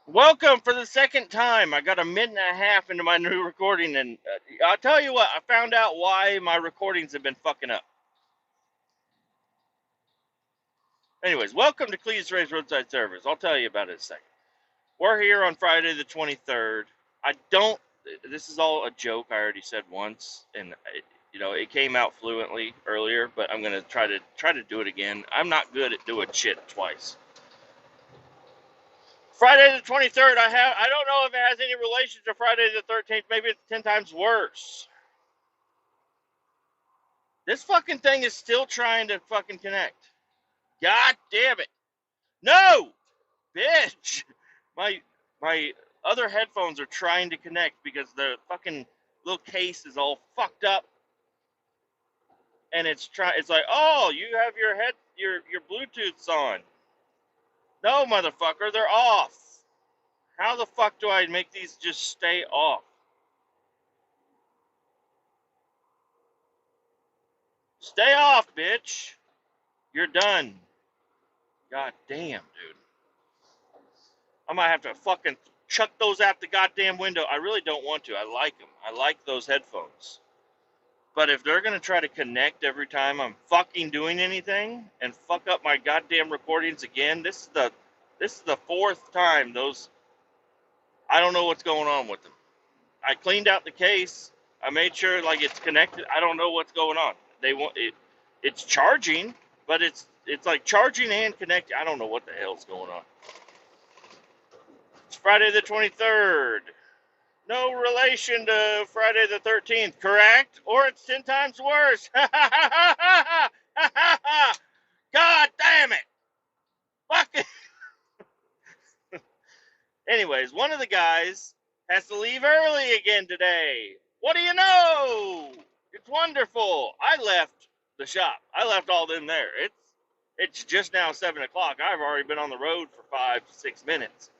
Welcome for the second time. I got a minute and a half into my new recording, and I'll tell you what, I found out why my recordings have been fucking up. Anyways, welcome to Kletus Roadside Servers. I'll tell you about it in a second. We're here on Friday the 23rd. This is all a joke. I already said once, and it came out fluently earlier, but I'm gonna try to do it again. I'm not good at doing shit twice. Friday the 23rd. I don't know if it has any relation to Friday the 13th. Maybe it's 10 times worse. This fucking thing is still trying to fucking connect. God damn it. No! Bitch! My my other headphones are trying to connect because the fucking little case is all fucked up, and it's like, "Oh, you have your Bluetooths on." No, motherfucker, they're off. How the fuck do I make these just stay off? Stay off, bitch. You're done. God damn, dude. I might have to fucking chuck those out the goddamn window. I really don't want to. I like them. I like those headphones. But if they're gonna try to connect every time I'm fucking doing anything and fuck up my goddamn recordings again, this is the fourth time those. I don't know what's going on with them. I cleaned out the case. I made sure like it's connected. I don't know what's going on. They want it. It's charging, but it's like charging and connecting. I don't know what the hell's going on. It's Friday the 23rd. No relation to Friday the 13th, correct? Or it's 10 times worse. God damn it. Fuck it. Anyways, one of the guys has to leave early again today. What do you know? It's wonderful. I left the shop. I left all them there. It's just now 7 o'clock. I've already been on the road for 5 to 6 minutes.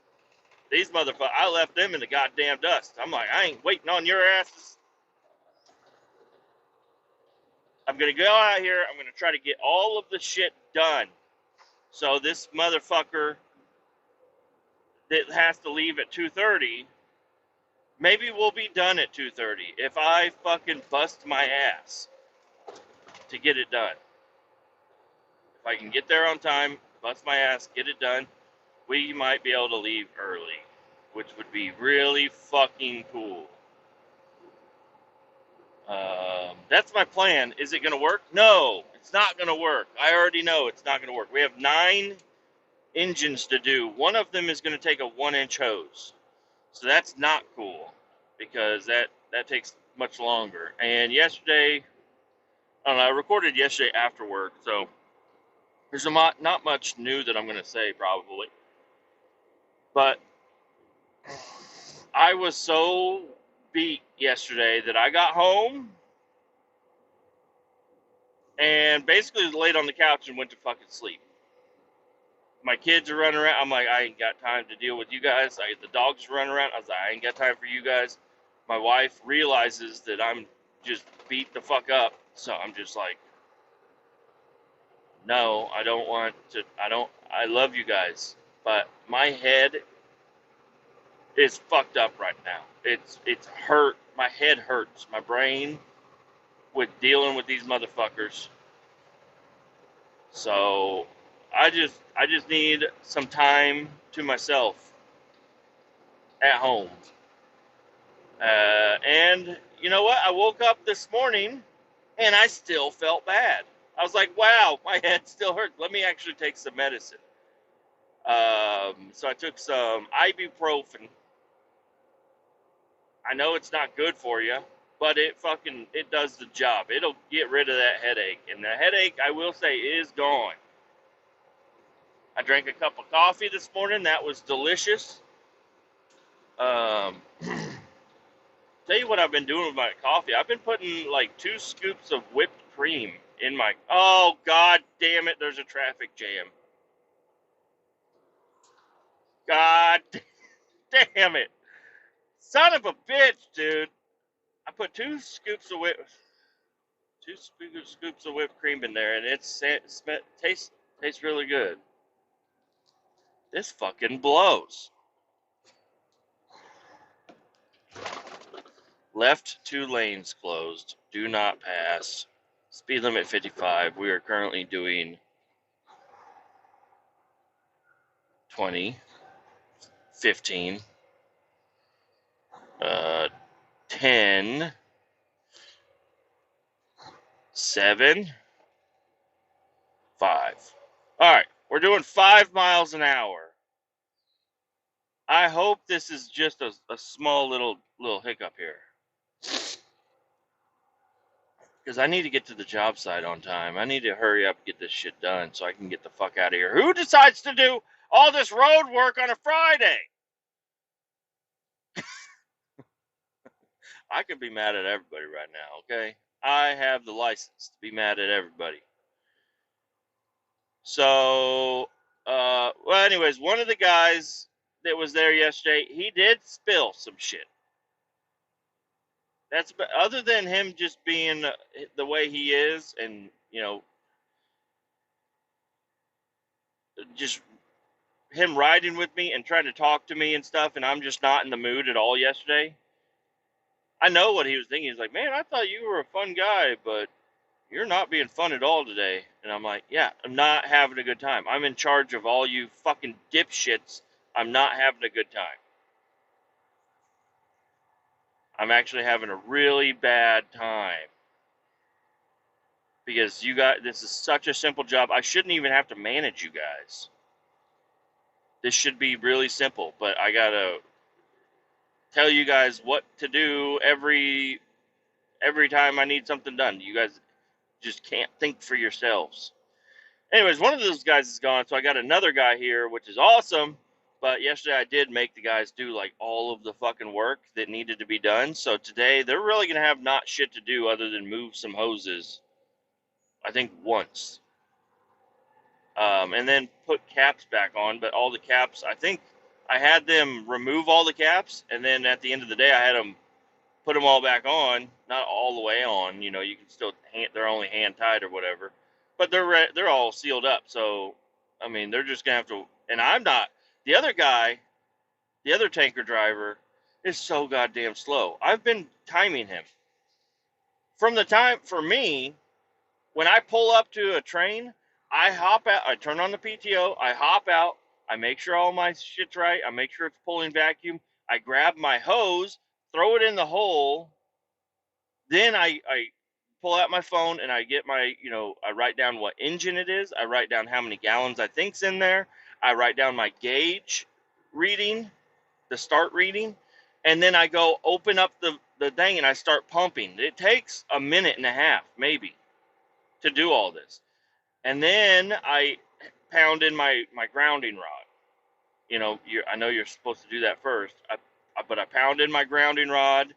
These motherfuckers, I left them in the goddamn dust. I'm like, I ain't waiting on your asses. I'm going to go out here. I'm going to try to get all of the shit done. So this motherfucker that has to leave at 2:30, maybe we'll be done at 2:30 if I fucking bust my ass to get it done. If I can get there on time, bust my ass, get it done, we might be able to leave early, which would be really fucking cool. That's my plan. Is it going to work? No, it's not going to work. I already know it's not going to work. We have 9 engines to do. One of them is going to take a 1-inch hose. So that's not cool because that takes much longer. And yesterday, I don't know, I recorded yesterday after work, so there's not much new that I'm going to say probably. But I was so beat yesterday that I got home and basically laid on the couch and went to fucking sleep. My kids are running around. I'm like, I ain't got time to deal with you guys. The dogs are running around. I was like, I ain't got time for you guys. My wife realizes that I'm just beat the fuck up. So I'm just like, no, I don't want to. I love you guys. But my head is fucked up right now. It's hurt. My head hurts. My brain with dealing with these motherfuckers. So I just need some time to myself at home. And you know what? I woke up this morning and I still felt bad. I was like, wow, my head still hurts. Let me actually take some medicine. So I took some ibuprofen. I know it's not good for you, but it does the job. It'll get rid of that headache. And the headache, I will say, is gone. I drank a cup of coffee this morning. That was delicious. Um, Tell you what I've been doing with my coffee. I've been putting like 2 scoops of whipped cream in my. Oh God damn it! There's a traffic jam. God damn it! Son of a bitch, dude. I put 2 scoops of whipped cream in there, and tastes really good. This fucking blows. Left 2 lanes closed. Do not pass. Speed limit 55. We are currently doing 20, 15, 10, 7, 5. All right, we're doing 5 miles an hour. I hope this is just a small little hiccup here. Because I need to get to the job site on time. I need to hurry up and get this shit done so I can get the fuck out of here. Who decides to do all this road work on a Friday? I could be mad at everybody right now, okay? I have the license to be mad at everybody. So, well, anyways, one of the guys that was there yesterday, he did spill some shit. That's other than him just being the way he is, and just him riding with me and trying to talk to me and stuff, and I'm just not in the mood at all yesterday. I know what he was thinking. He's like, man, I thought you were a fun guy, but you're not being fun at all today. And I'm like, yeah, I'm not having a good time. I'm in charge of all you fucking dipshits. I'm not having a good time. I'm actually having a really bad time. Because you guys, this is such a simple job. I shouldn't even have to manage you guys. This should be really simple, but I gotta tell you guys what to do every time I need something done. You guys just can't think for yourselves. Anyways, one of those guys is gone, so I got another guy here, which is awesome. But yesterday I did make the guys do like all of the fucking work that needed to be done. So today they're really gonna have not shit to do other than move some hoses. I think once. And then put caps back on. But all the caps, I think I had them remove all the caps, and then at the end of the day I had them put them all back on. Not all the way on. You can still they're only hand tied or whatever. But they're all sealed up. So I mean, they're just gonna have to. And I'm not. The other guy, the other tanker driver, is so goddamn slow. I've been timing him from the time for me. When I pull up to a train, I hop out, I turn on the PTO, I hop out, I make sure all my shit's right, I make sure it's pulling vacuum, I grab my hose, throw it in the hole, then I pull out my phone and I get my, I write down what engine it is, I write down how many gallons I think's in there, I write down my gauge reading, the start reading, and then I go open up the thing and I start pumping. It takes a minute and a half, maybe, to do all this. And then I pound in my grounding rod. I know you're supposed to do that first. But I pound in my grounding rod,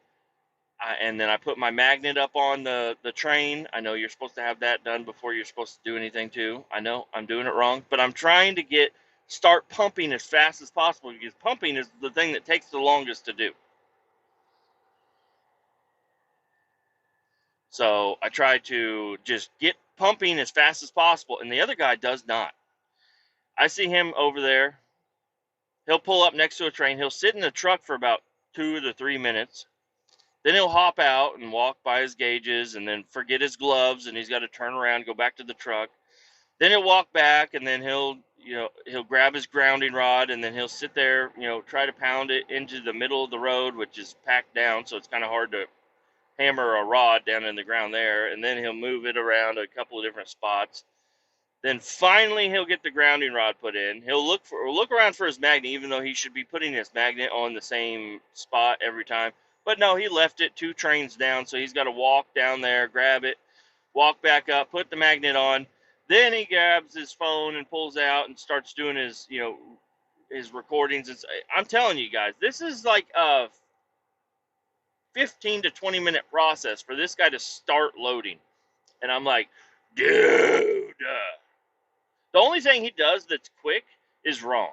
and then I put my magnet up on the train. I know you're supposed to have that done before you're supposed to do anything too. I know I'm doing it wrong, but I'm trying to start pumping as fast as possible, because pumping is the thing that takes the longest to do. So I try to just get pumping as fast as possible, and the other guy does not. I see him over there. He'll pull up next to a train. He'll sit in the truck for about 2 to 3 minutes. Then he'll hop out and walk by his gauges and then forget his gloves, and he's got to turn around, go back to the truck. Then he'll walk back, and then he'll grab his grounding rod, and then he'll sit there, try to pound it into the middle of the road, which is packed down, so it's kind of hard to hammer a rod down in the ground there. And then he'll move it around a couple of different spots. Then finally he'll get the grounding rod put in. He'll look around for his magnet, even though he should be putting his magnet on the same spot every time. But no, he left it 2 trains down, so he's got to walk down there, grab it, walk back up, put the magnet on. Then he grabs his phone and pulls out and starts doing his recordings. I'm telling you guys, this is like a 15 to 20 minute process for this guy to start loading. And I'm like, dude. The only thing he does that's quick is wrong,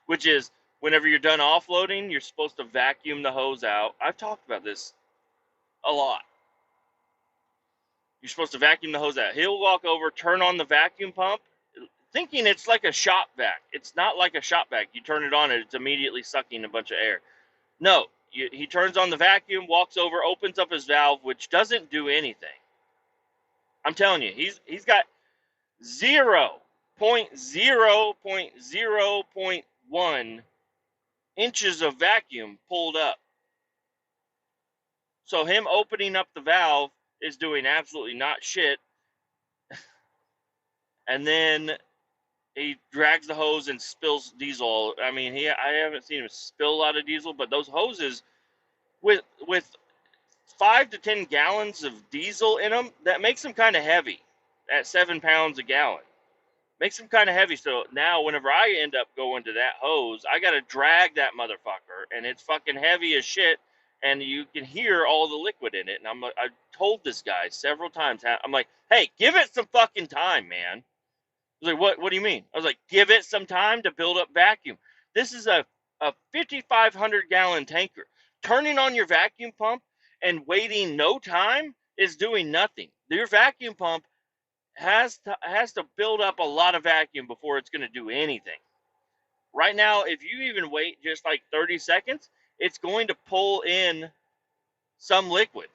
which is whenever you're done offloading, you're supposed to vacuum the hose out. I've talked about this a lot. You're supposed to vacuum the hose out. He'll walk over, turn on the vacuum pump, thinking it's like a shop vac. It's not like a shop vac. You turn it on and it's immediately sucking a bunch of air. No, he turns on the vacuum, walks over, opens up his valve, which doesn't do anything. I'm telling you, he's got 0.0.0.1 inches of vacuum pulled up. So him opening up the valve is doing absolutely not shit. And then he drags the hose and spills diesel. I mean, I haven't seen him spill a lot of diesel, but those hoses with 5 to 10 gallons of diesel in them, that makes them kind of heavy at 7 pounds a gallon. Makes them kind of heavy. So now whenever I end up going to that hose, I got to drag that motherfucker, and it's fucking heavy as shit, and you can hear all the liquid in it. And I told this guy several times, I'm like, hey, give it some fucking time, man. He's like, what do you mean? I was like, give it some time to build up vacuum. This is a 5,500 gallon tanker. Turning on your vacuum pump and waiting no time is doing nothing. Your vacuum pump has to build up a lot of vacuum before it's going to do anything. Right now, if you even wait just like 30 seconds, it's going to pull in some liquid.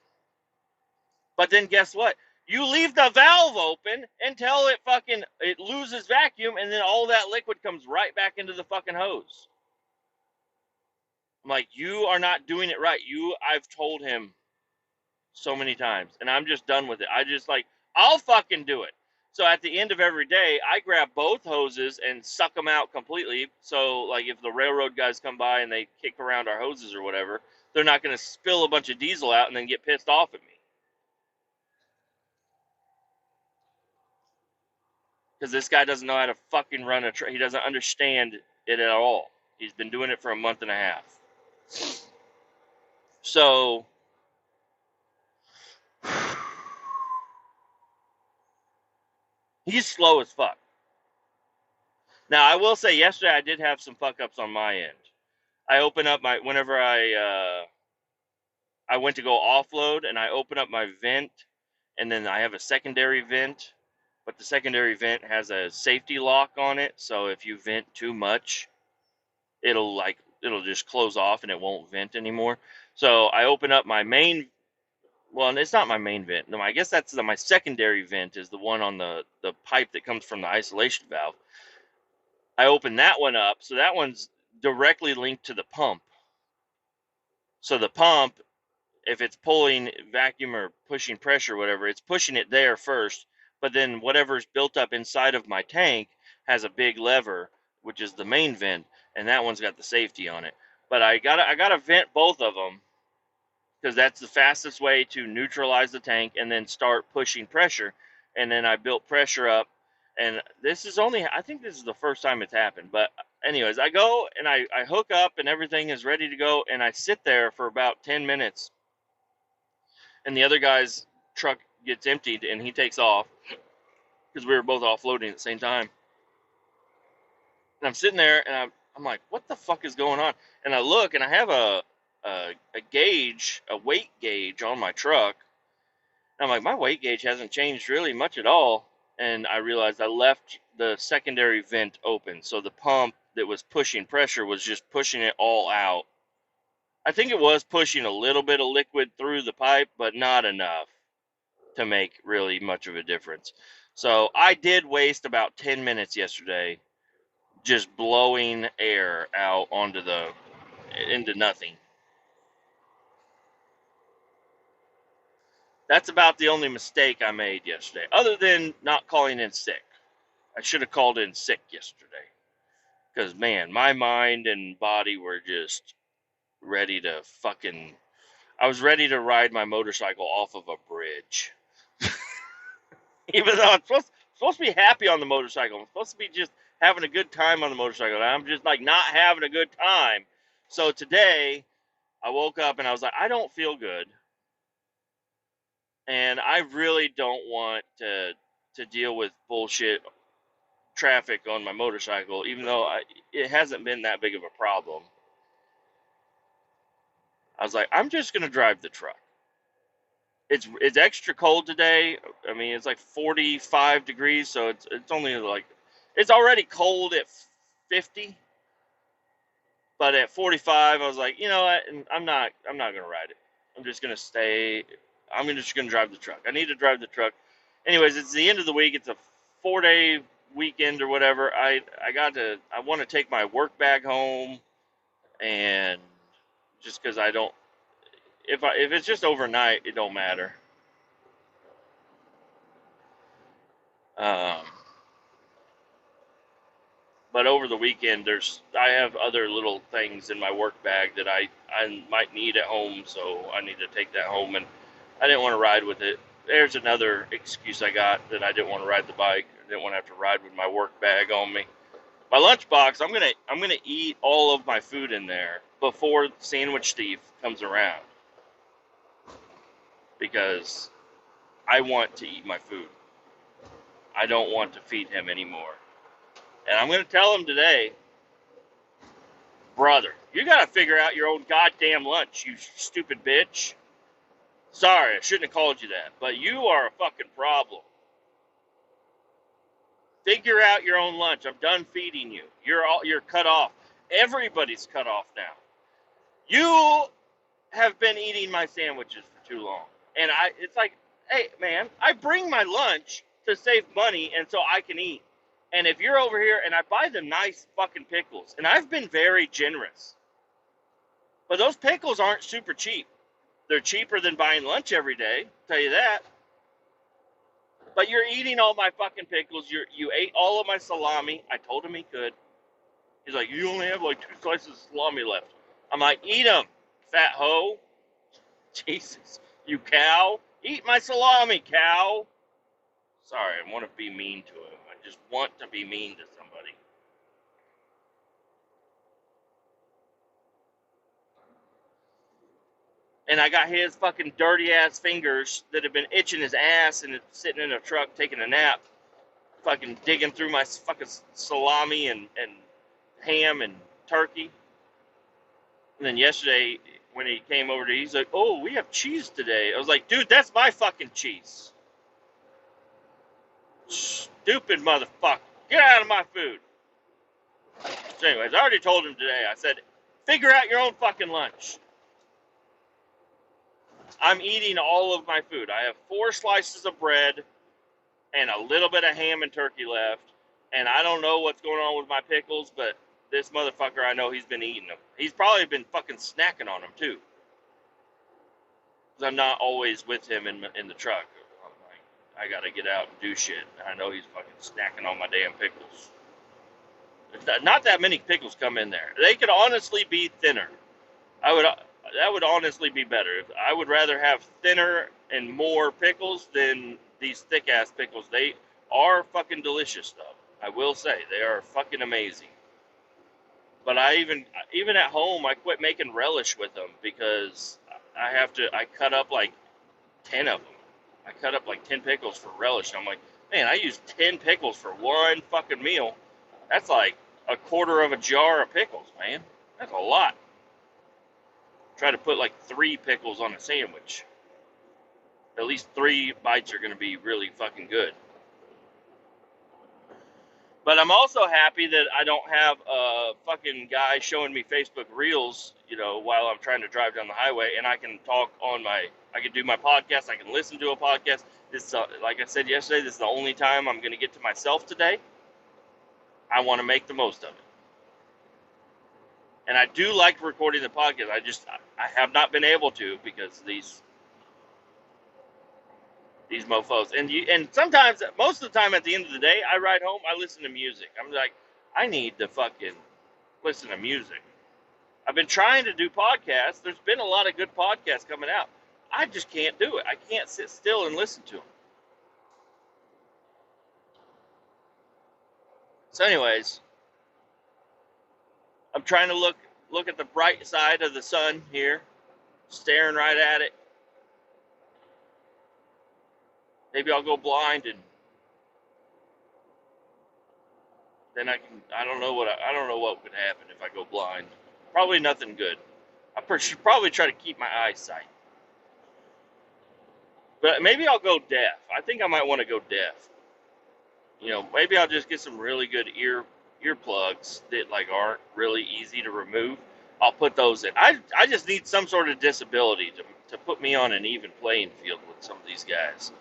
But then guess what? You leave the valve open until it loses vacuum, and then all that liquid comes right back into the fucking hose. I'm like, you are not doing it right. I've told him so many times, and I'm just done with it. I'll fucking do it. So at the end of every day, I grab both hoses and suck them out completely. So like if the railroad guys come by and they kick around our hoses or whatever, they're not going to spill a bunch of diesel out and then get pissed off at me. Because this guy doesn't know how to fucking run a truck. He doesn't understand it at all. He's been doing it for a month and a half. So he's slow as fuck. Now, I will say yesterday I did have some fuck-ups on my end. I open up whenever I went to go offload, and I open up my vent, and then I have a secondary vent, but the secondary vent has a safety lock on it, so if you vent too much, it'll just close off and it won't vent anymore. So I open up my main, well, it's not my main vent. No, I guess that's my secondary vent is the one on the pipe that comes from the isolation valve. I open that one up, so that one's directly linked to the pump. So the pump, if it's pulling vacuum or pushing pressure or whatever, it's pushing it there first, but then whatever's built up inside of my tank has a big lever, which is the main vent, and that one's got the safety on it. But I gotta vent both of them, because that's the fastest way to neutralize the tank and then start pushing pressure. And then I built pressure up, and I think this is the first time it's happened. But anyways, I go and I hook up and everything is ready to go, and I sit there for about 10 minutes, and the other guy's truck gets emptied and he takes off, because we were both offloading at the same time. And I'm sitting there and I'm like, what the fuck is going on? And I look and I have a gauge, a weight gauge on my truck. And I'm like, my weight gauge hasn't changed really much at all. And I realized I left the secondary vent open. So the pump that was pushing pressure was just pushing it all out. I think it was pushing a little bit of liquid through the pipe, but not enough to make really much of a difference. So I did waste about 10 minutes yesterday just blowing air out into nothing. That's about the only mistake I made yesterday, other than not calling in sick. I should have called in sick yesterday, because man, my mind and body were just ready to I was ready to ride my motorcycle off of a bridge. Even though I'm supposed to be happy on the motorcycle. I'm supposed to be just having a good time on the motorcycle. And I'm just like not having a good time. So today I woke up and I was like, I don't feel good. And I really don't want to deal with bullshit traffic on my motorcycle, even though it hasn't been that big of a problem. I was like, I'm just going to drive the truck. It's extra cold today. I mean, it's like 45 degrees, so it's only like, it's already cold at 50. But at 45, I was like, you know what? I'm not gonna ride it. I'm just gonna stay. Just gonna drive the truck. I need to drive the truck. Anyways, it's the end of the week. It's a 4-day weekend or whatever. I want to take my work bag home, and just because I don't, if it's just overnight, it don't matter. Um, but over the weekend, I have other little things in my work bag that I might need at home, so I need to take that home, and I didn't want to ride with it. There's another excuse I got that I didn't want to ride the bike. I didn't want to have to ride with my work bag on me. My lunchbox, I'm gonna eat all of my food in there before Sandwich Steve comes around, because I want to eat my food. I don't want to feed him anymore. And I'm gonna tell him today, brother, you gotta figure out your own goddamn lunch, you stupid bitch. Sorry, I shouldn't have called you that, but you are a fucking problem. Figure out your own lunch. I'm done feeding you. You're cut off. Everybody's cut off now. You have been eating my sandwiches for too long. And it's like, hey man, I bring my lunch to save money and so I can eat. And if you're over here, and I buy the nice fucking pickles, and I've been very generous, but those pickles aren't super cheap. They're cheaper than buying lunch every day, tell you that. But you're eating all my fucking pickles. You ate all of my salami. I told him he could. He's like, you only have like 2 slices of salami left. I'm like, eat them, fat hoe. Jesus, you cow. Eat my salami, cow. Sorry, I want to be mean to him. I just want to be mean to somebody. And I got his fucking dirty ass fingers that have been itching his ass and sitting in a truck taking a nap, fucking digging through my fucking salami and ham and turkey. And then yesterday, when he came over to, he's like, oh, we have cheese today. I was like, dude, that's my fucking cheese. Stupid motherfucker. Get out of my food. So anyways, I already told him today. I said, figure out your own fucking lunch. I'm eating all of my food. I have 4 slices of bread and a little bit of ham and turkey left. And I don't know what's going on with my pickles, but this motherfucker, I know he's been eating them. He's probably been fucking snacking on them too. Because I'm not always with him in the truck. I'm like, I gotta get out and do shit. I know he's fucking snacking on my damn pickles. Not that many pickles come in there. They could honestly be thinner. That would honestly be better. I would rather have thinner and more pickles than these thick ass pickles. They are fucking delicious though. I will say they are fucking amazing. But I even at home I quit making relish with them because I cut up like 10 of them. I cut up like 10 pickles for relish. And I'm like, man, I used 10 pickles for one fucking meal. That's like a quarter of a jar of pickles, man. That's a lot. Try to put like 3 pickles on a sandwich. At least 3 bites are going to be really fucking good. But I'm also happy that I don't have a fucking guy showing me Facebook Reels, while I'm trying to drive down the highway, and I can I can do my podcast, I can listen to a podcast. This, like I said yesterday, this is the only time I'm going to get to myself today. I want to make the most of it. And I do like recording the podcast. I have not been able to because these mofos. And sometimes, most of the time at the end of the day, I ride home, I listen to music. I'm like, I need to fucking listen to music. I've been trying to do podcasts. There's been a lot of good podcasts coming out. I just can't do it. I can't sit still and listen to them. So anyways, I'm trying to look at the bright side of the sun here, staring right at it. Maybe I'll go blind and then I don't know what would happen if I go blind. Probably nothing good. I should probably try to keep my eyesight. But maybe I'll go deaf. I think I might want to go deaf. Maybe I'll just get some really good earplugs that like aren't really easy to remove, I'll put those in. I just need some sort of disability to put me on an even playing field with some of these guys.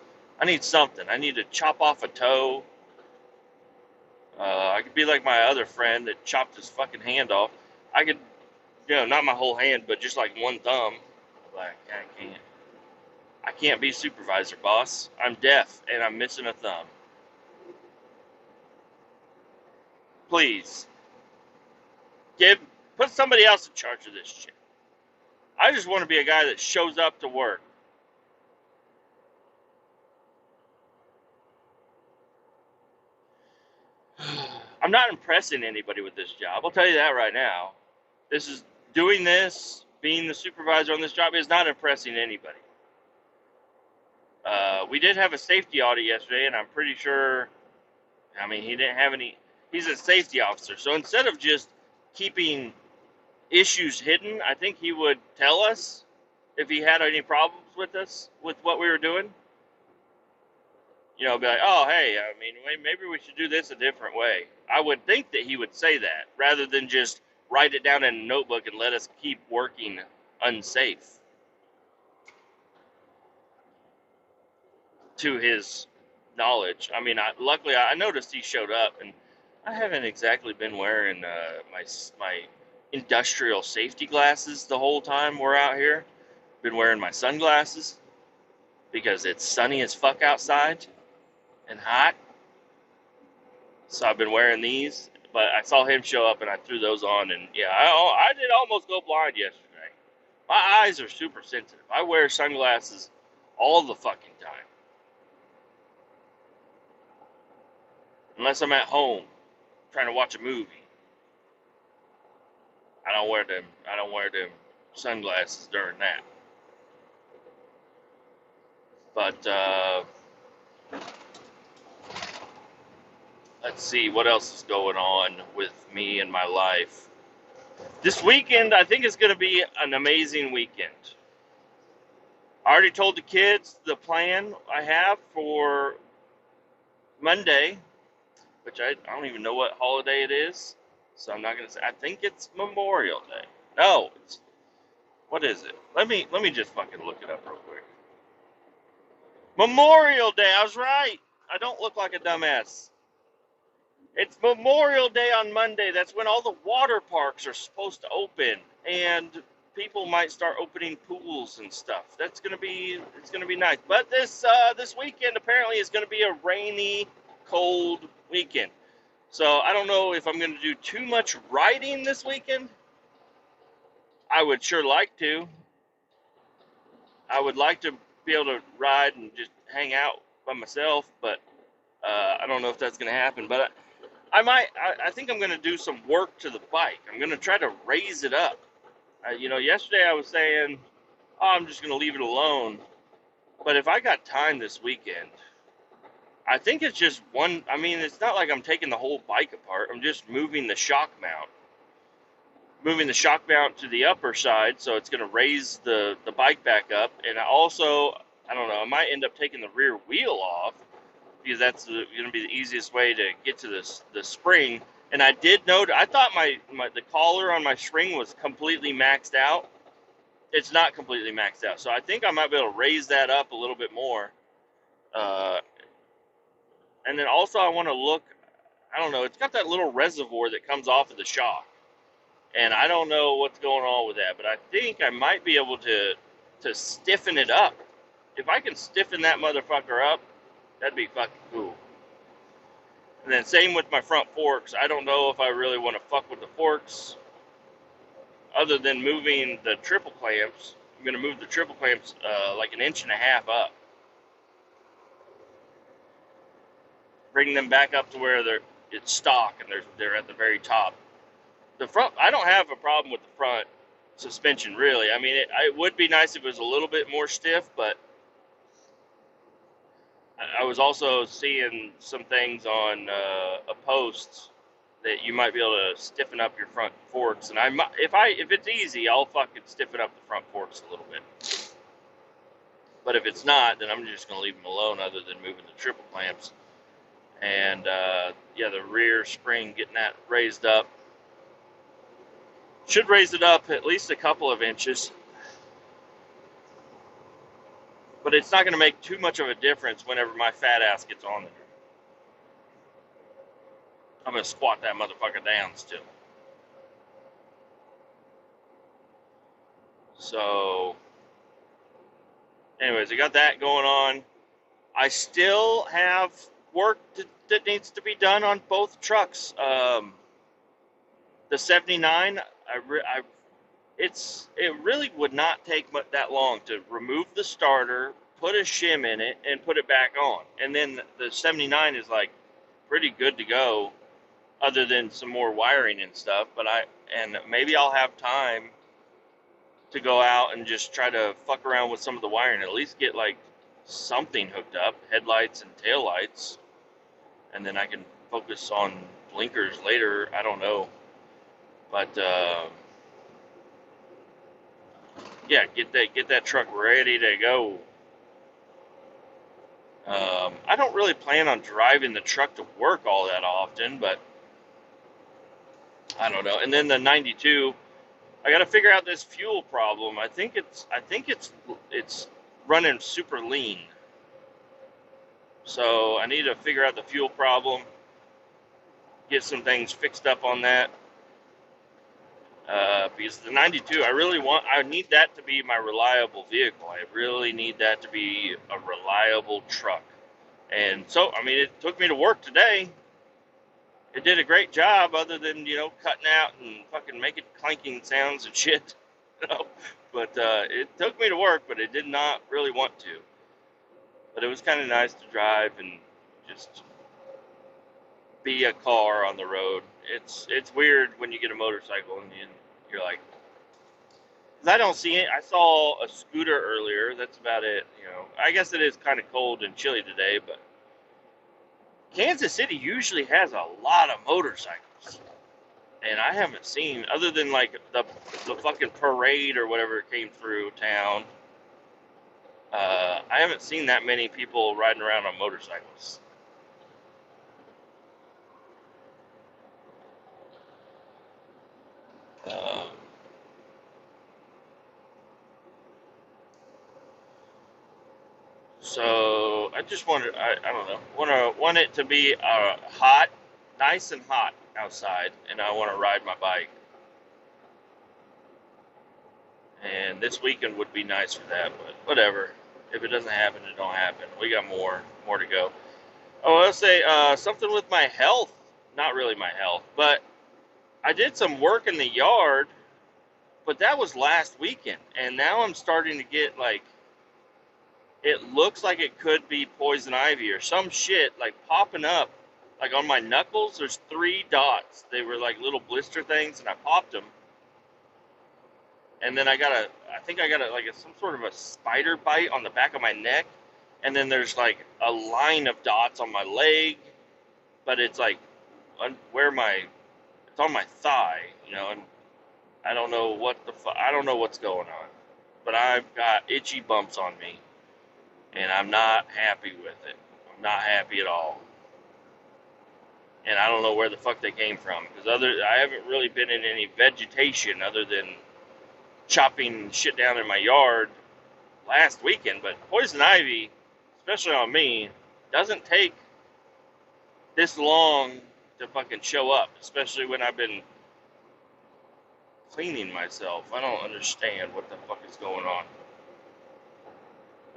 I need something. I need to chop off a toe. I could be like my other friend that chopped his fucking hand off. I could, not my whole hand, but just like one thumb. Like, I can't. I can't be supervisor, boss. I'm deaf and I'm missing a thumb. Please, put somebody else in charge of this shit. I just want to be a guy that shows up to work. I'm not impressing anybody with this job. I'll tell you that right now. Doing this, being the supervisor on this job is not impressing anybody. We did have a safety audit yesterday, and I'm pretty sure, he didn't have any, he's a safety officer. So instead of just keeping issues hidden, I think he would tell us if he had any problems with us, with what we were doing. Be like, oh, hey, maybe we should do this a different way. I would think that he would say that rather than just write it down in a notebook and let us keep working unsafe. To his knowledge. Luckily, I noticed he showed up, and I haven't exactly been wearing my industrial safety glasses the whole time we're out here. Been wearing my sunglasses because it's sunny as fuck outside and hot. So I've been wearing these, but I saw him show up and I threw those on, and yeah, I did almost go blind yesterday. My eyes are super sensitive. I wear sunglasses all the fucking time. Unless I'm at home trying to watch a movie. I don't wear them sunglasses during that. But let's see what else is going on with me and my life. This weekend, I think, is going to be an amazing weekend. I already told the kids the plan I have for Monday, which I don't even know what holiday it is, so I'm not going to say. I think it's Memorial Day. No, what is it? Let me just fucking look it up real quick. Memorial Day, I was right. I don't look like a dumbass. It's Memorial Day on Monday. That's when all the water parks are supposed to open, and people might start opening pools and stuff. It's gonna be nice. But this weekend apparently is gonna be a rainy, cold weekend. So I don't know if I'm gonna do too much riding this weekend. I would sure like to. I would like to be able to ride and just hang out by myself, but I don't know if that's gonna happen. But I think I'm going to do some work to the bike. I'm going to try to raise it up. Yesterday I was saying, I'm just going to leave it alone. But if I got time this weekend, I think it's just one. It's not like I'm taking the whole bike apart. I'm just moving the shock mount. Moving the shock mount to the upper side, so it's going to raise the bike back up. And I don't know, I might end up taking the rear wheel off, because that's going to be the easiest way to get to the spring. And I did note, I thought the collar on my spring was completely maxed out. It's not completely maxed out, so I think I might be able to raise that up a little bit more. And then also I want to look. I don't know. It's got that little reservoir that comes off of the shock, and I don't know what's going on with that. But I think I might be able to stiffen it up. If I can stiffen that motherfucker up, that'd be fucking cool. And then same with my front forks. I don't know if I really want to fuck with the forks other than moving the triple clamps. I'm going to move the triple clamps like 1.5 inches up. Bring them back up to where it's stock and they're at the very top. The front, I don't have a problem with the front suspension really. It would be nice if it was a little bit more stiff, but I was also seeing some things on a post that you might be able to stiffen up your front forks, and if it's easy, I'll fucking stiffen up the front forks a little bit. But if it's not, then I'm just gonna leave them alone, other than moving the triple clamps. And yeah, the rear spring, getting that raised up. Should raise it up at least a couple of inches, but it's not going to make too much of a difference whenever my fat ass gets on there. I'm going to squat that motherfucker down still. So, anyways, I got that going on. I still have work that needs to be done on both trucks. The 79, it really would not take that long to remove the starter, put a shim in it, and put it back on. And then the 79 is like pretty good to go, other than some more wiring and stuff. But maybe I'll have time to go out and just try to fuck around with some of the wiring, at least get like something hooked up, headlights and taillights, and then I can focus on blinkers later. I don't know, but yeah, get that truck ready to go. I don't really plan on driving the truck to work all that often, but I don't know. And then the 92, I got to figure out this fuel problem. I think it's running super lean. So I need to figure out the fuel problem, get some things fixed up on that. Because the 92, I need that to be my reliable vehicle. I really need that to be a reliable truck. And so, I mean, it took me to work today. It did a great job, other than, cutting out and fucking making clanking sounds and shit. But it took me to work, but it did not really want to. But it was kind of nice to drive and just be a car on the road. It's weird when you get a motorcycle and you're like, 'cause I don't see it. I saw a scooter earlier. That's about it. I guess it is kind of cold and chilly today, but Kansas City usually has a lot of motorcycles, and I haven't seen, other than like the fucking parade or whatever came through town. I haven't seen that many people riding around on motorcycles. Um, So I just wanted, I don't know, want it to be hot, nice and hot outside, and I want to ride my bike. And this weekend would be nice for that, but whatever. If it doesn't happen, it don't happen. We got more to go. Oh, I'll say something with my health. Not really my health, but I did some work in the yard, but that was last weekend, and now I'm starting to get like, it looks like it could be poison ivy or some shit like popping up, like on my knuckles. There's 3 dots. They were like little blister things, and I popped them. And then I think I got like some sort of a spider bite on the back of my neck. And then there's like a line of dots on my leg, but it's like it's on my thigh, and I don't know I don't know what's going on, but I've got itchy bumps on me. And I'm not happy with it. I'm not happy at all. And I don't know where the fuck they came from, because I haven't really been in any vegetation other than chopping shit down in my yard last weekend. But poison ivy, especially on me, doesn't take this long to fucking show up, especially when I've been cleaning myself. I don't understand what the fuck is going on.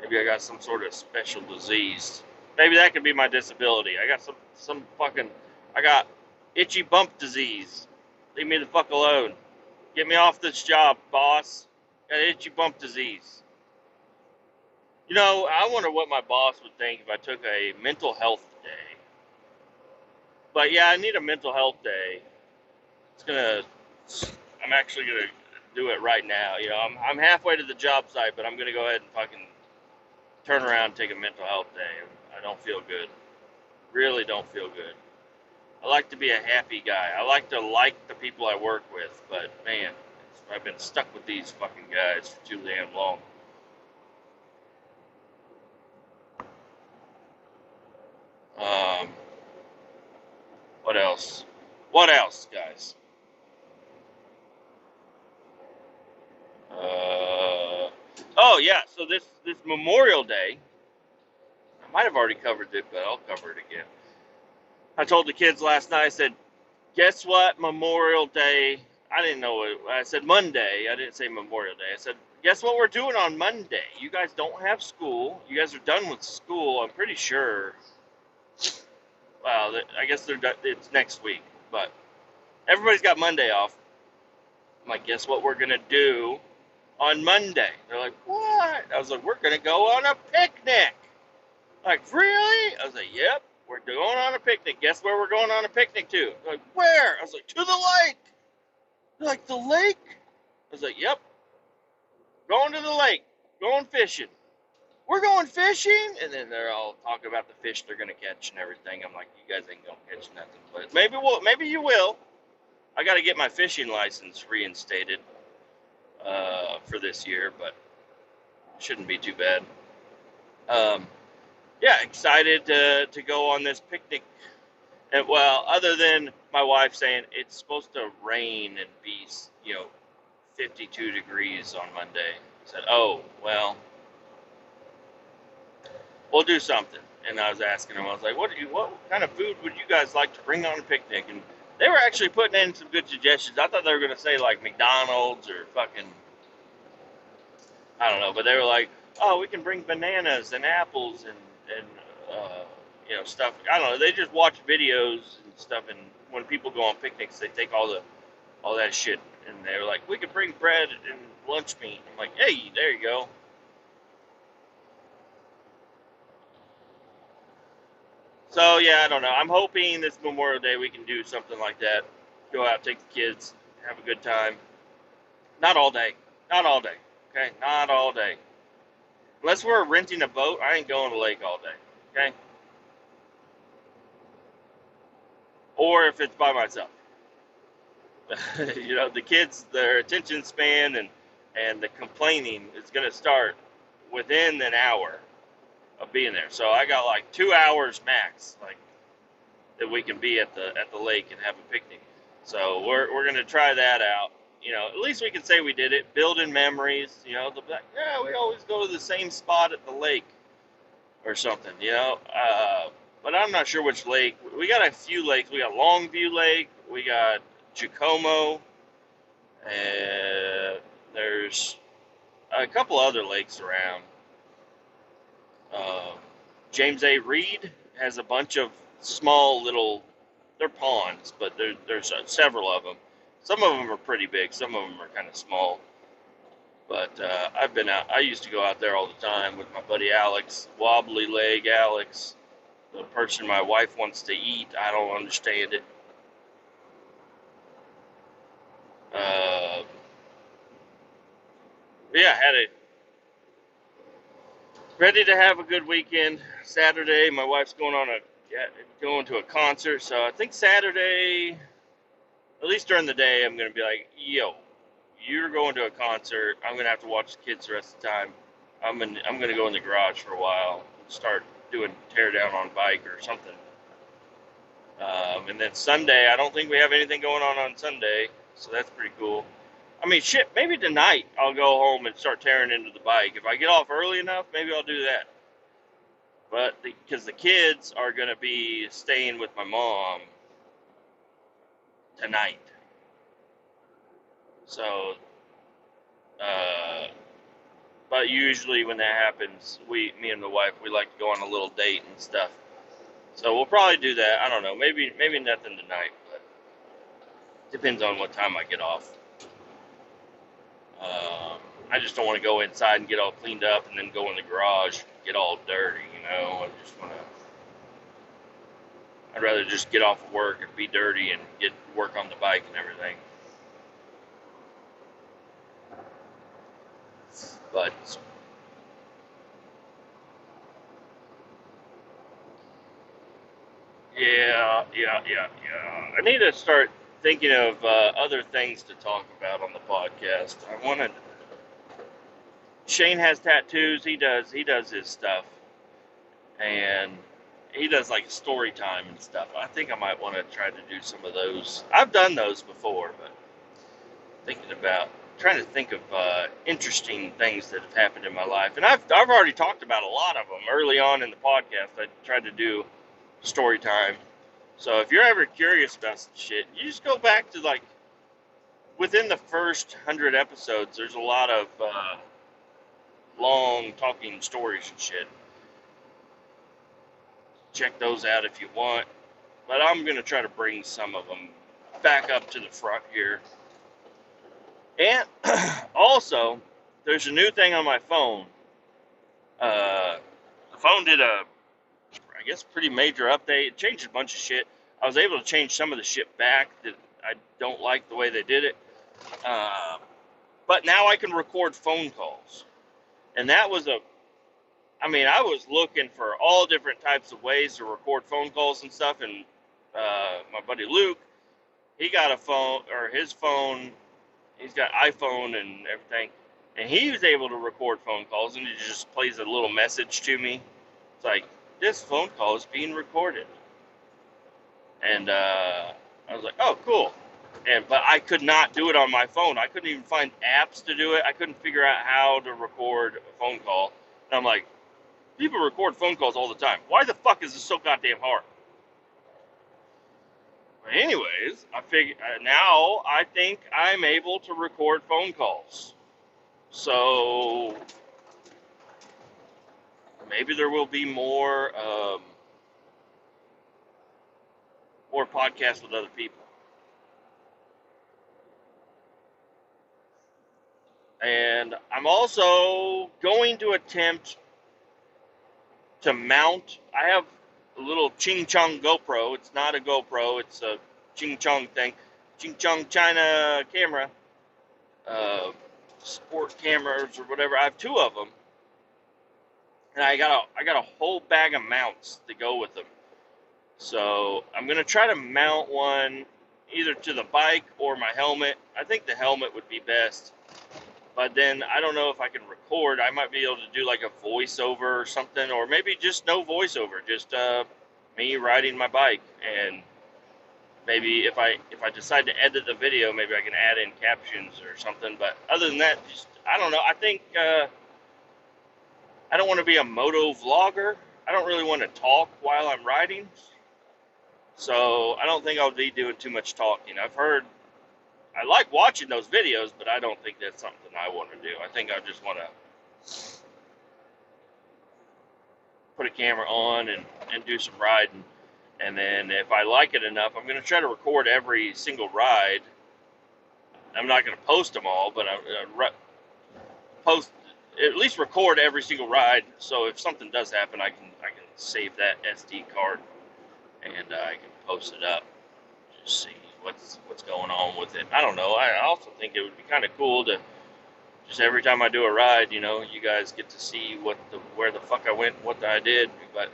Maybe I got some sort of special disease. Maybe that could be my disability. I got some fucking, I got itchy bump disease. Leave me the fuck alone. Get me off this job, boss. Got itchy bump disease. I wonder what my boss would think if I took a mental health day. But yeah, I need a mental health day. I'm actually gonna do it right now. I'm halfway to the job site, but I'm gonna go ahead and fucking turn around and take a mental health day. I don't feel good. Really don't feel good. I like to be a happy guy. I like to like the people I work with, but man, I've been stuck with these fucking guys for too damn long. else? What else, guys? Oh yeah. So this Memorial Day, I might have already covered it, but I'll cover it again. I told the kids last night. I said, "Guess what? Memorial Day." I didn't know it. I said Monday. I didn't say Memorial Day. I said, "Guess what we're doing on Monday? You guys don't have school. You guys are done with school. I'm pretty sure. Well, I guess they're done. It's next week, but everybody's got Monday off. I'm like, guess what we're gonna do on Monday?" They're like, "What?" I was like, "We're gonna go on a picnic." Like, really? I was like, "Yep, we're going on a picnic. Guess where we're going on a picnic to?" They're like, "Where?" I was like, "To the lake." They're like, "The lake?" I was like, "Yep, going to the lake, going fishing." "We're going fishing?" And then they're all talking about the fish they're gonna catch and everything. I'm like, "You guys ain't gonna catch nothing, but maybe you will." I got to get my fishing license reinstated for this year, but shouldn't be too bad. Yeah, excited to go on this picnic. And well, other than my wife saying it's supposed to rain and be, 52 degrees on Monday, I said, "Oh, well, we'll do something." And I was asking them, I was like, what kind of food would you guys like to bring on a picnic? And they were actually putting in some good suggestions. I thought they were going to say like McDonald's or fucking, I don't know, but they were like, "Oh, we can bring bananas and apples and stuff." I don't know. They just watch videos and stuff, and when people go on picnics, they take all that shit, and they were like, "We could bring bread and lunch meat." I'm like, "Hey, there you go." So yeah, I don't know. I'm hoping this Memorial Day we can do something like that. Go out, take the kids, have a good time. Not all day. Not all day. Okay, not all day. Unless we're renting a boat, I ain't going to the lake all day. Okay, or if it's by myself. The kids, their attention span and the complaining is going to start within an hour of being there. So I got like 2 hours max, like that we can be at the lake and have a picnic. So we're going to try that out. At least we can say we did it, building memories. They'll be like, "Yeah, we always go to the same spot at the lake or something." But I'm not sure which lake. We got a few lakes. We got Longview Lake. We got Jacomo. And there's a couple other lakes around. Um, James A. Reed has a bunch of small little, they're ponds, but there's several of them. Some of them are pretty big, some of them are kind of small. But I've been out. I used to go out there all the time with my buddy Alex, Wobbly Leg Alex, the person my wife wants to eat. I don't understand it. Uh, yeah, had a ready to have a good weekend. Saturday, my wife's going to a concert, so I think Saturday, at least during the day, I'm gonna be like, "Yo, you're going to a concert. I'm gonna have to watch the kids the rest of the time. I'm gonna go in the garage for a while, start doing tear down on bike or something." And then Sunday, I don't think we have anything going on Sunday, so that's pretty cool. I mean, shit, maybe tonight I'll go home and start tearing into the bike. If I get off early enough, maybe I'll do that. But because the kids are going to be staying with my mom tonight. So, uh, but usually when that happens, me and the wife, we like to go on a little date and stuff. So we'll probably do that. I don't know. Maybe nothing tonight, but depends on what time I get off. Um, I just don't want to go inside and get all cleaned up and then go in the garage and get all dirty. I'd rather just get off of work and be dirty and get work on the bike and everything. But yeah. I need to start thinking of other things to talk about on the podcast. I wanted. Shane has tattoos. He does his stuff, and he does like story time and stuff. I think I might want to try to do some of those. I've done those before, but thinking about trying to think of interesting things that have happened in my life, and I've already talked about a lot of them early on in the podcast. I tried to do story time. So if you're ever curious about some shit, you just go back to like within the first 100 episodes. There's a lot of long talking stories and shit. Check those out if you want. But I'm gonna try to bring some of them back up to the front here. And also, there's a new thing on my phone. The phone did a, I guess, pretty major update. It changed a bunch of shit. I was able to change some of the shit back that I don't like the way they did it. But now I can record phone calls. And that was I was looking for all different types of ways to record phone calls and stuff. And my buddy Luke, he got a phone, or his phone, he's got iPhone and everything. And he was able to record phone calls, and it just plays a little message to me. It's like, this phone call is being recorded. And I was like, oh, cool. But I could not do it on my phone. I couldn't even find apps to do it. I couldn't figure out how to record a phone call. And I'm like, people record phone calls all the time. Why the fuck is this so goddamn hard? But anyways, I figure now I think I'm able to record phone calls. So maybe there will be more podcasts with other people. And I'm also going to attempt to mount. I have a little Ching Chong GoPro. It's not a GoPro. It's a Ching Chong thing. Ching Chong China camera. Sport cameras or whatever. I have two of them. And I got a whole bag of mounts to go with them. So I'm going to try to mount one either to the bike or my helmet. I think the helmet would be best. But then I don't know if I can record. I might be able to do like a voiceover or something, or maybe just no voiceover, just me riding my bike. And maybe if I decide to edit the video, maybe I can add in captions or something. But other than that, just I don't know. I think I don't want to be a moto vlogger. I don't really want to talk while I'm riding. So I don't think I'll be doing too much talking. I've heard, I like watching those videos, but I don't think that's something I want to do. I think I just want to put a camera on and do some riding. And then if I like it enough, I'm going to try to record every single ride. I'm not going to post them all, but at least record every single ride. So if something does happen, I can save that SD card and I can post it up. Just see what's going on with it. I don't know. I also think it would be kind of cool to just every time I do a ride, you guys get to see where the fuck I went, what I did. But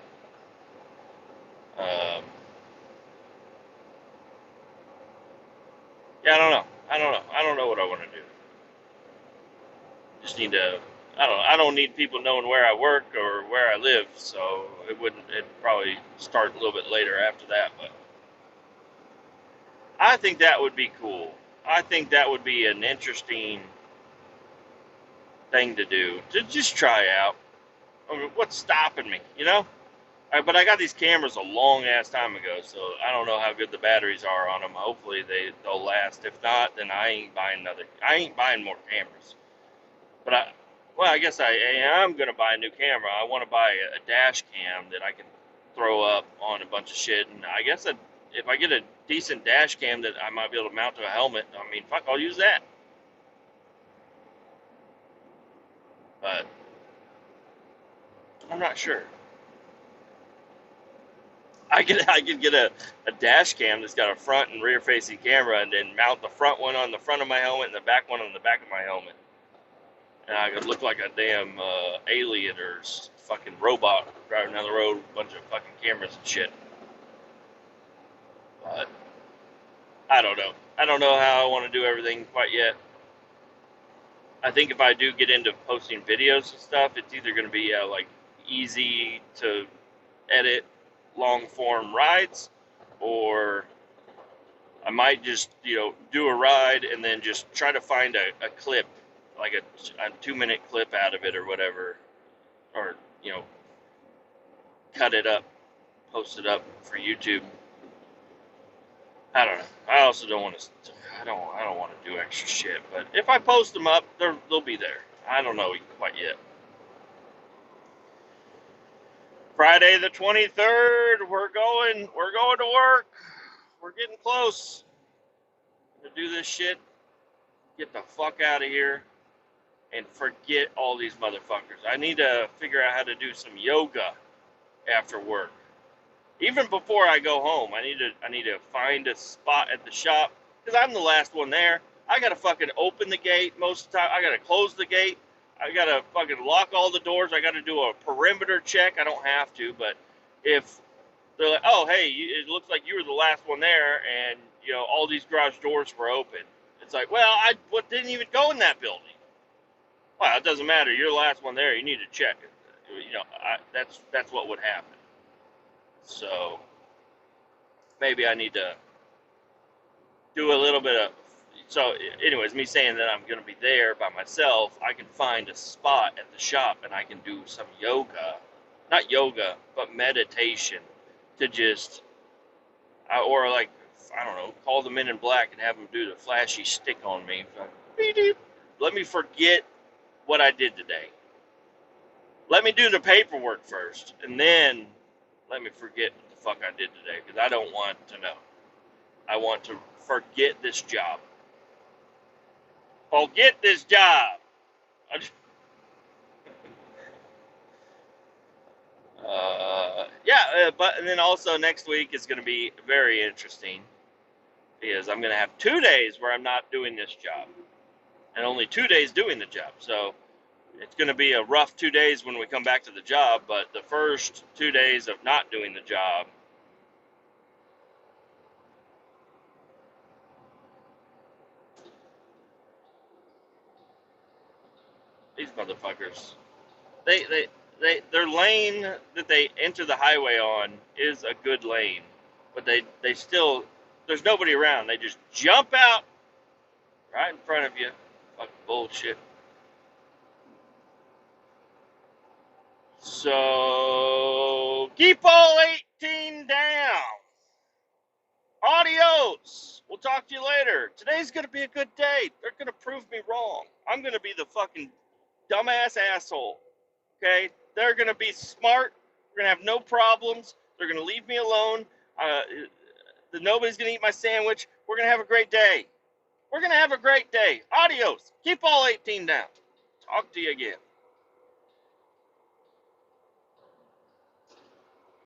yeah, I don't know what I want to do. Just need to. I don't need people knowing where I work or where I live. So it'd probably start a little bit later after that. But I think that would be cool. I think that would be an interesting thing to do, to just try out. I mean, what's stopping me, But I got these cameras a long ass time ago, so I don't know how good the batteries are on them. Hopefully they'll last. If not, then I ain't buying more cameras. But I guess I am gonna buy a new camera. I want to buy a dash cam that I can throw up on a bunch of shit, and I guess if I get a decent dash cam that I might be able to mount to a helmet, I mean, fuck, I'll use that. But I'm not sure. I could get a dash cam that's got a front and rear facing camera, and then mount the front one on the front of my helmet and the back one on the back of my helmet. And I could look like a damn alien or fucking robot driving down the road with a bunch of fucking cameras and shit. But I don't know. I don't know how I want to do everything quite yet. I think if I do get into posting videos and stuff, it's either going to be like easy to edit, long form rides, or I might just, do a ride and then just try to find a clip, like a 2 minute clip out of it or whatever, or, cut it up, post it up for YouTube. I don't know. I also don't want to. I don't want to do extra shit. But if I post them up, they'll be there. I don't know quite yet. Friday the 23rd, we're going to work. We're getting close to do this shit. Get the fuck out of here and forget all these motherfuckers. I need to figure out how to do some yoga after work. Even before I go home, I need to find a spot at the shop, because I'm the last one there. I gotta fucking open the gate most of the time. I gotta close the gate. I gotta fucking lock all the doors. I gotta do a perimeter check. I don't have to, but if they're like, oh, hey, it looks like you were the last one there, and all these garage doors were open. It's like, well, I didn't even go in that building. Well, it doesn't matter. You're the last one there. You need to check it. That's what would happen. So maybe I need to do a little bit of. So, anyways, me saying that I'm going to be there by myself, I can find a spot at the shop and I can do some yoga. Not yoga, but meditation to just, or like, I don't know, call the Men in Black and have them do the flashy stick on me. Let me forget what I did today. Let me do the paperwork first, and then let me forget what the fuck I did today, because I don't want to know. I want to forget this job. Forget this job. And then also next week is going to be very interesting, because I'm going to have 2 days where I'm not doing this job, and only 2 days doing the job. So it's going to be a rough 2 days when we come back to the job, but the first 2 days of not doing the job, these motherfuckers, their lane that they enter the highway on is a good lane, but they still, there's nobody around. They just jump out right in front of you. Fucking bullshit. So keep all 18 down. Adios. We'll talk to you later. Today's gonna be a good day. They're gonna prove me wrong. I'm gonna be the fucking dumbass asshole. Okay? They're going to be smart. We're going to have no problems. They're going to leave me alone. Nobody's going to eat my sandwich. We're going to have a great day. We're going to have a great day. Adios. Keep all 18 down. Talk to you again.